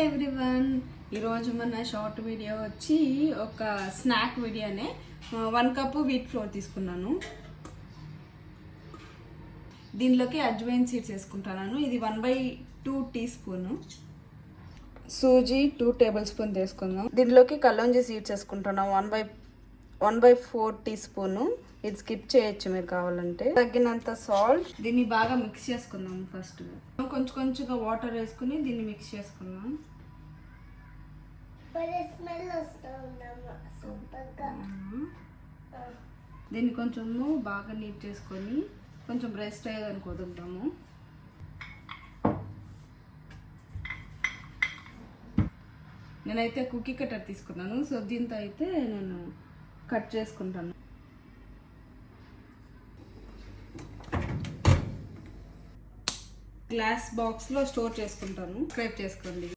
Everyone, ఈరోజు మన short video వచ్చి ఒక స్నాక్ వీడియోనే. 1 కప్పు వీట్ ఫ్లోర్ తీసుకున్నాను. దీనిలోకి అజ్వైన్ సీడ్స్ వేసుకుంటున్నాను. ఇది 1/2 టీ స్పూన్. సూజీ 2 టేబుల్ స్పూన్ తీసుకుందాం. దీనిలోకి కల్లోంజి సీడ్స్ వేసుకుంటున్నాం 1/4 టీ స్పూన్. ఇది స్కిప్ చేయొచ్చు మీరు కావాలంటే. తగినంత సాల్ట్. దీన్ని బాగా మిక్స్ చేసుకుందాం. ఫస్ట్ కొంచెంగా వాటర్ వేసుకుని దీన్ని మిక్స్ చేసుకుందాం. దీన్ని కొంచెము బాగా నీట్ చేసుకొని కొంచెం రెస్ట్ అయ్యేదానికి వదులుతాము. నేనైతే కుకీ కట్టర్ తీసుకున్నాను. సో దీంతో అయితే నేను కట్ చేసుకుంటాను. గ్లాస్ బాక్స్లో స్టోర్ చేసుకుంటాను. స్క్రైప్ చేసుకోండి.